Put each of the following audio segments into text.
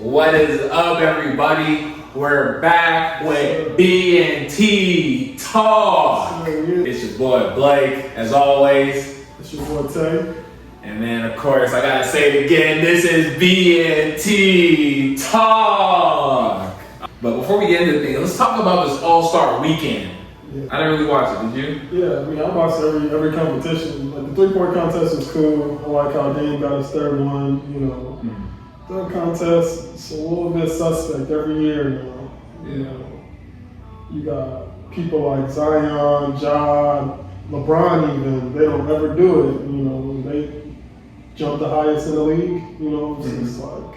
What is up, everybody? We're back with B&T Talk. It's your boy Blake, as always. It's your boy Tay. And then, of course, I gotta say it again, this is B&T Talk. But before we get into things, let's talk about this All-Star Weekend. Yeah. I didn't really watch it, did you? Yeah, I mean, I watched every competition. Like, the three-point contest was cool. I like how Dame got his third one, you know. Dunk contest, it's a little bit suspect every year now. You know, you got people like Zion, Ja, LeBron even, they don't ever do it. You know, they jump the highest in the league, you know, it's just like,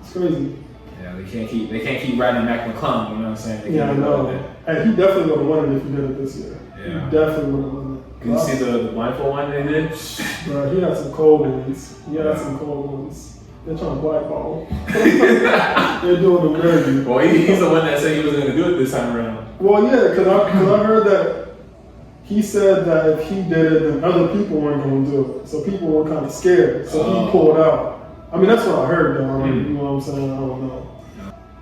it's crazy. Yeah, they can't keep riding Mac McClung, you know what I'm saying? Yeah, I know. Hey, he definitely would have won it if he did it this year. Yeah. He definitely would have won it. Did you see the blindfold one they did? Bro, he had some cold ones. They're trying to blackball. They're doing him dirty. Well, he's the one that said he wasn't going to do it this time around. Well, yeah, because I heard that he said that if he did it, then other people weren't going to do it. So people were kind of scared. So he pulled out. I mean, that's what I heard, though. You know what I'm saying? I don't know.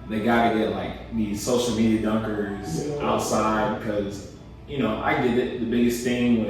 They got to get like these social media dunkers outside because, you know, I get it. The biggest thing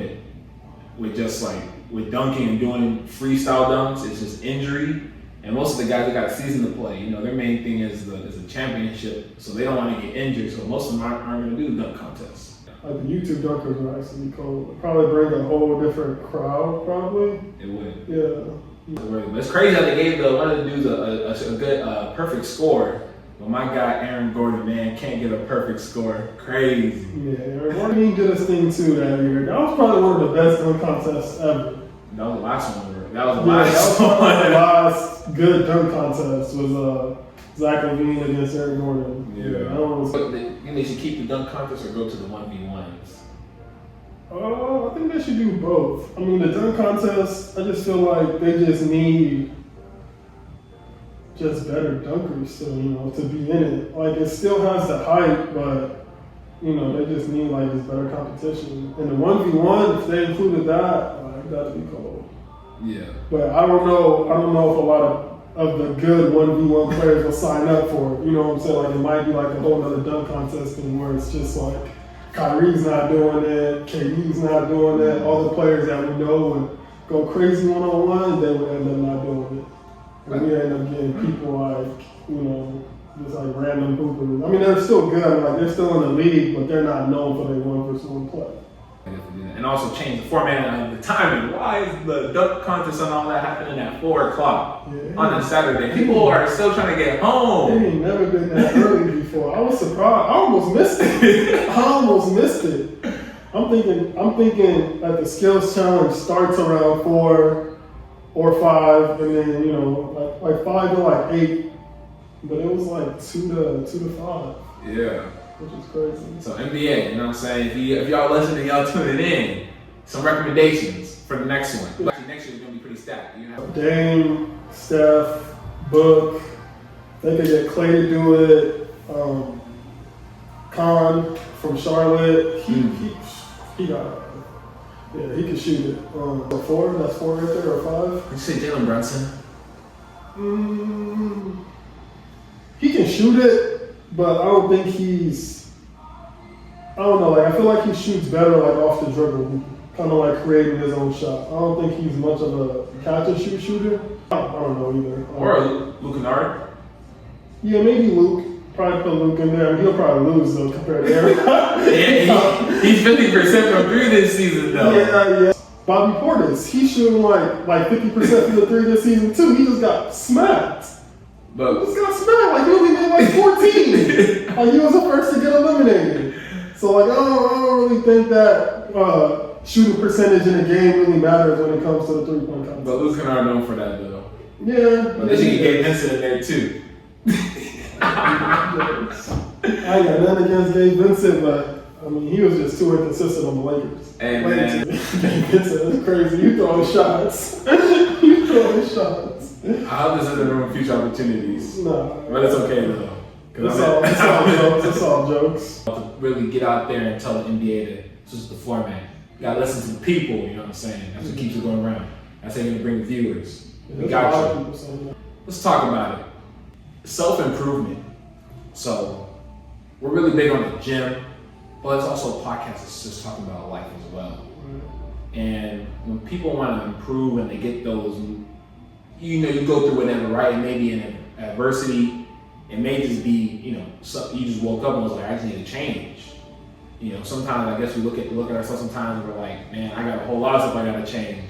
with just like with dunking and doing freestyle dunks is just injury. And most of the guys that got season to play, you know, their main thing is a championship, so they don't want to get injured. So most of them aren't going to do the dunk contests. Like the YouTube dunkers would actually be cool. It'd probably bring a whole different crowd, probably. It would. Yeah. But it's crazy how they gave one of the dudes a good perfect score. But my guy Aaron Gordon, man, can't get a perfect score. Crazy. Yeah, Aaron Gordon did his thing too that year. That was probably one of the best dunk contests ever. That was the last one. That was the last good dunk contest was Zach LaVine against Aaron Gordon. Yeah. They should keep the dunk contest or go to the 1v1s? I think they should do both. I mean, the dunk contest, I just feel like they just need just better dunkers to, you know, to be in it. Like, it still has the hype, but, you know, they just need, like, this better competition. And the 1v1, if they included that, like, that'd be cool. Yeah. But I don't know if a lot of the good 1v1 players will sign up for it. You know what I'm saying? Like, it might be like a whole other dunk contest thing where it's just like Kyrie's not doing it, KD's not doing it, all the players that we know would go crazy one-on-one, they would end up not doing it. And we end up getting people like, you know, just like random hoopers. I mean, they're still good, like they're still in the league, but they're not known for their 1-versus-1 play. And also change the format and the timing. Why is the dunk contest and all that happening at 4 o'clock on a Saturday? People are still trying to get home. It ain't never been that early before. I was surprised. I almost missed it. I'm thinking that the skills challenge starts around 4 or 5, and then, you know, like 5 to like 8. But it was like 2 to 5. Yeah. Which is crazy. So NBA, you know what I'm saying? If y'all listening, y'all tuning in, some recommendations for the next one. Actually, next year is gonna be pretty stacked. You have Dame, Steph, Book. They could get Clay to do it. Khan from Charlotte. He got. Yeah, he can shoot it. 4. That's 4 right there, or 5. Did you say Jalen Brunson? He can shoot it. But I don't think I don't know, like I feel like he shoots better like off the dribble, kind of like creating his own shot. I don't think he's much of a catch and shoot shooter. I don't know either. Or Luke Kennard? Yeah, maybe Luke. Probably put Luke in there. I mean, he'll probably lose though compared to everybody. Yeah, he's 50% from 3 this season though. Yeah. Bobby Portis, he's shooting like 50% from the 3 this season too. He just got smacked. But he just got smacked. Like he only made like 14. Like he was the first to get eliminated. So like I don't really think that shooting percentage in a game really matters when it comes to the 3-point contest. But Luke Kennard known for that though. Yeah. But they should get Gabe Vincent in there too. I ain't got nothing against Gabe Vincent, but I mean he was just too inconsistent on the Lakers. Hey man, Gabe Vincent is crazy. You throwing shots. I hope this isn't ruin future opportunities. Nah. But it's okay though. It's all jokes. To really get out there and tell the NBA that this is the format. You gotta listen to the people, you know what I'm saying? That's what keeps it going around. That's how you're gonna bring the viewers. We got you. Let's talk about it. self-improvement. So we're really big on the gym, but it's also a podcast that's just talking about life as well. And when people want to improve and they get those, you go through whatever, right? It may be in adversity. It may just be, you just woke up and was like, I just need to change. Sometimes I guess we look at ourselves sometimes and we're like, man, I got a whole lot of stuff I got to change.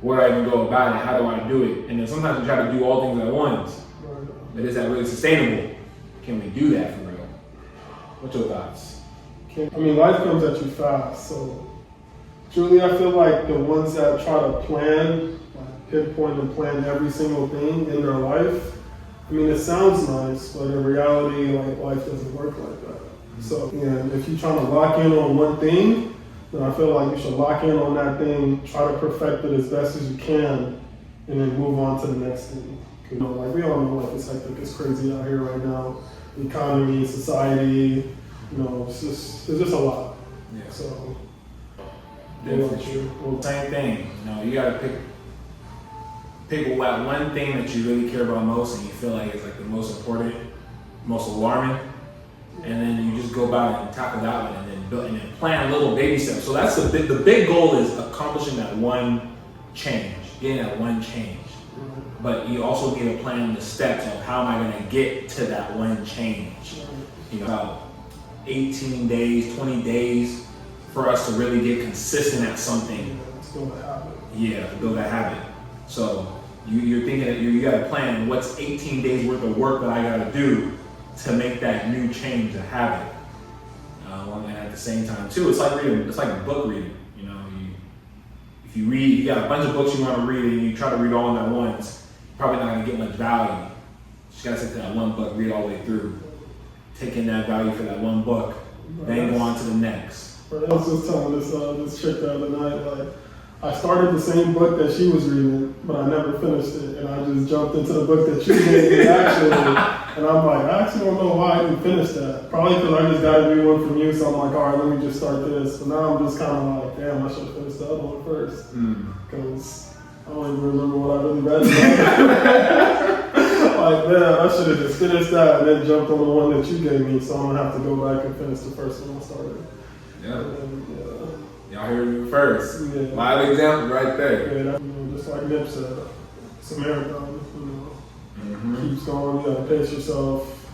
Where do I even go about it? How do I do it? And then sometimes we try to do all things at once. But is that really sustainable? Can we do that for real? What's your thoughts? Life comes at you fast, so truly I feel like the ones that try to plan, pinpoint and plan every single thing in their life, it sounds nice, but in reality, life doesn't work like that. So, if you're trying to lock in on one thing, then I feel like you should lock in on that thing, try to perfect it as best as you can, and then move on to the next thing. We all know life is hectic, it's crazy out here right now. The economy, society, it's just a lot. Yeah. So, same thing. You gotta pick that one thing that you really care about most and you feel like it's like the most important, most alarming, and then you just go about it and tackle that one and then build and then plan little baby steps. So that's the big goal is accomplishing that one change, getting that one change. But you also need to plan the steps of how am I going to get to that one change. About 18 days, 20 days for us to really get consistent at something. To build a habit. Yeah, to build that habit. So you're thinking that you got to plan what's 18 days worth of work that I got to do to make that new change a habit. And at the same time too, it's like reading. It's like book reading. If you read, you got a bunch of books you want to read and you try to read all of them at once, you're probably not going to get much value. You just got to sit to that one book, read all the way through, take in that value for that one book, then go on to the next. I was just telling this chick the other night, I started the same book that she was reading, but I never finished it, and I just jumped into the book that you gave me actually, and I'm like, I actually don't know why I didn't finish that. Probably because I just got a new one from you, so I'm like, all right, let me just start this. But now I'm just kind of like, damn, I should have finished the other one first, because I don't even remember what I really read about. Man, I should have just finished that and then jumped on the one that you gave me, so I'm gonna have to go back and finish the first one I started. Y'all heard it first. Yeah. Live example right there. Yeah, just like Nip said, it's a marathon. Keeps going. You gotta pace yourself.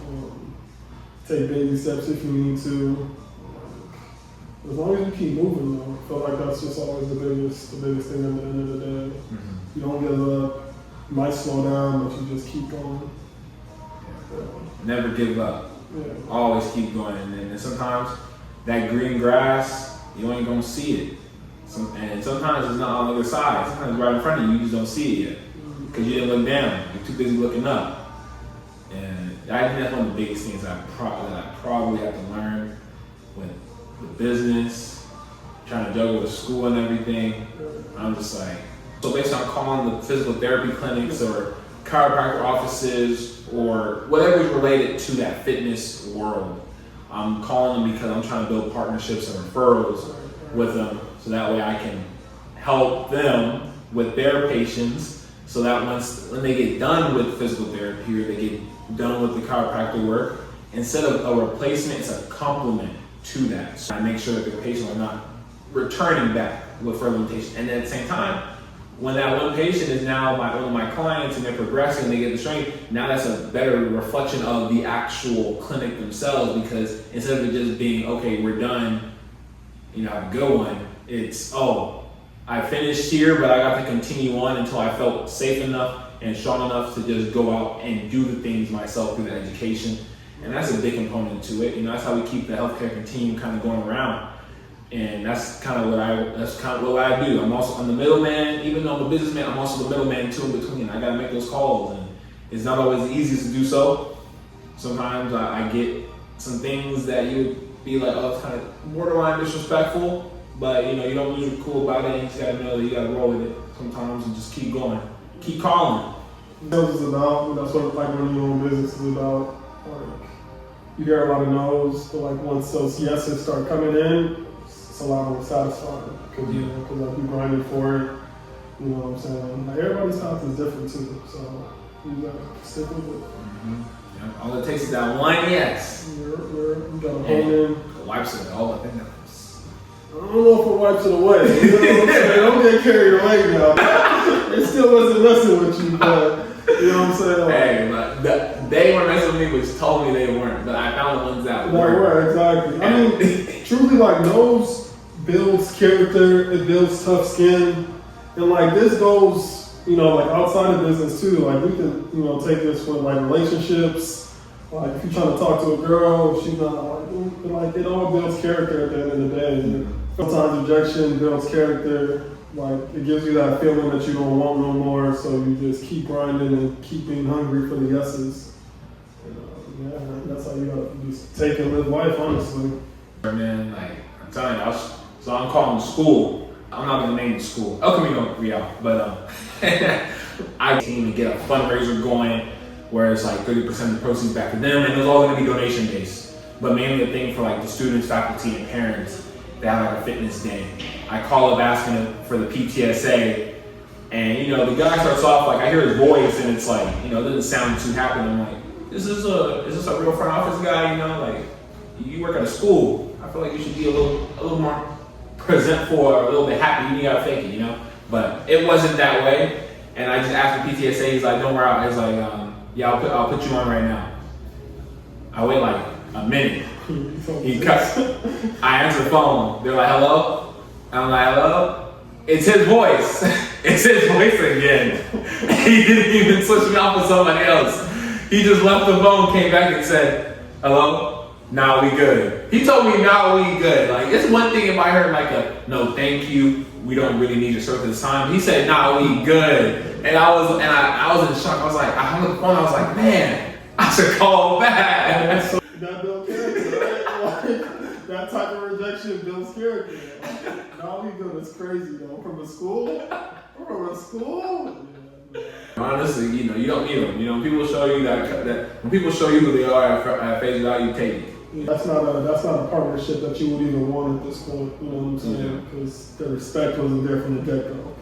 Take baby steps if you need to. As long as you keep moving, though, I feel like that's just always the biggest thing at the end of the day. You don't give up. You might slow down, but you just keep going. Never give up. Yeah. Always keep going. And then sometimes that green grass, you ain't gonna see it. And sometimes it's not on the other side. Sometimes it's right in front of you, you just don't see it yet. Because you didn't look down. You're too busy looking up. And I think that's one of the biggest things that I probably have to learn with the business, trying to juggle with school and everything. I'm just like, so basically I'm calling the physical therapy clinics or chiropractor offices or whatever is related to that fitness world. I'm calling them because I'm trying to build partnerships and referrals with them so that way I can help them with their patients so that when they get done with physical therapy or they get done with the chiropractic work, instead of a replacement, it's a complement to that. So I make sure that the patients are not returning back with further limitations. And at the same time, when that one patient is now one of my clients and they're progressing and they get the strength, now that's a better reflection of the actual clinic themselves, because instead of it just being, okay, we're done, have a good one, it's, I finished here, but I got to continue on until I felt safe enough and strong enough to just go out and do the things myself through the education. And that's a big component to it. That's how we keep the healthcare continuum kind of going around. And that's kind of what I do. I'm the middleman. Even though I'm a businessman, I'm also the middleman too in between. I gotta make those calls, and it's not always the easiest to do so. Sometimes I get some things that you would be like, it's kind of borderline disrespectful, but you don't lose your cool about it. And you just gotta know that you gotta roll with it sometimes and just keep going, keep calling. Sales is about. That's what running your own business is about. You hear a lot of no's, but once those yeses start coming in, it's a lot more satisfying because you're grinding for it. You know what I'm saying? Everybody's path is different too, so you gotta stick with it. it takes is that one yes. We're gonna hold And in. the wipes it all up in there. I don't know if it wipes it away. You know what I'm saying? Don't get carried away now. It still wasn't messing with you, but you know what I'm saying? Like, Hey, but they were messing with me, which told me they weren't. But I found the ones that were. Exactly. I mean, truly, like, nose builds character, it builds tough skin. And, like, this goes, you know, like, outside of business, too. Like, we can, you know, take this for, like, relationships. Like, if you're trying to talk to a girl, she's not, like, it all builds character at the end of the day. And sometimes rejection builds character. Like, it gives you that feeling that you don't want no more, so you just keep grinding and keep being hungry for the yeses. Yeah, that's how you gotta just take and live life, honestly. Man, like, I'm telling you, so I'm calling school. I'm not gonna name the school. El Camino Real, but I came to get a fundraiser going where it's like 30% of the proceeds back to them, and it was all gonna be donation based, but mainly a thing for like the students, faculty, and parents that have like a fitness day. I call up asking for the PTSA, and you know the guy starts off like I hear his voice, and it's like it doesn't sound too happy. I'm like, is this a real front office guy? You know, like you work at a school. I feel like you should be a little more presentful, a little bit happy. You gotta fake it, you know. But it wasn't that way, and I just asked for PTSA. He's like, don't worry. I was like, yeah, I'll put you on right now. I wait like a minute. He cuts. I answer the phone. They're like, hello? I'm like, hello? It's his voice. It's his voice again. He didn't even switch me off with somebody else. He just left the phone, came back and said, hello? Nah, we good. He told me, nah, we good. Like, it's one thing if I heard like no, thank you. We don't really need your service this time. He said, nah, we good. And I was in shock. I was like, I hung up the phone. I was like, man, I should call back. That builds character, right? Like, that type of rejection builds character. Now we go, that's crazy though. From a school? Yeah. Honestly, you don't need them. When people show you that when people show you who they are at face value, take it. Yeah, that's not a partnership that you would even want at this point. You know what I'm saying? Because the respect wasn't there from the get go.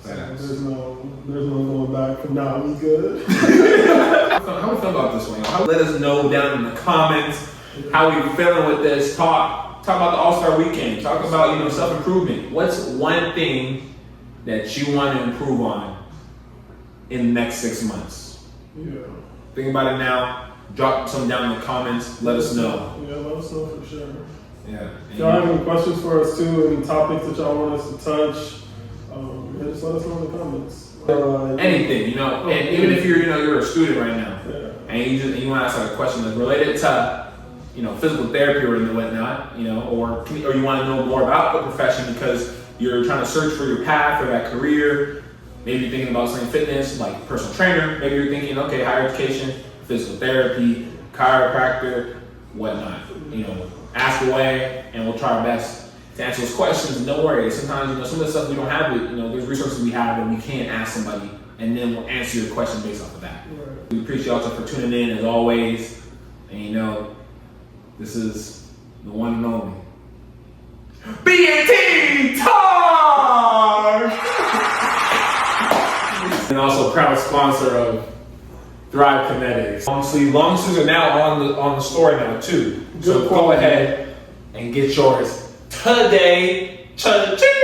So there's no going back from now. We good. How we feel about this one? Let us know down in the comments how we feeling with this. Talk about the All-Star Weekend. Talk about self-improvement. What's one thing that you want to improve on in the next 6 months? Yeah. Think about it now. Drop some down in the comments. Let us know. Yeah, let us know for sure. Yeah. If y'all have any questions for us too, any topics that y'all want us to touch, just let us know in the comments. Anything, and even if you're a student right now, and you want to ask like a question that's related to physical therapy or whatnot, or you want to know more about the profession because you're trying to search for your path or that career. Maybe you're thinking about something fitness, like personal trainer. Maybe you're thinking, okay, higher education, physical therapy, chiropractor, whatnot. Ask away, and we'll try our best to answer those questions. And don't worry, sometimes some of the stuff we don't have it. There's resources we have that we can't ask somebody, and then we'll answer your question based off of that. Right. We appreciate y'all for tuning in as always, and this is the one and only B&T Talk, and also proud sponsor of Thrive Kinetics. Long sleeves are now on the store now too. So go ahead and get yours today. Cha-ching!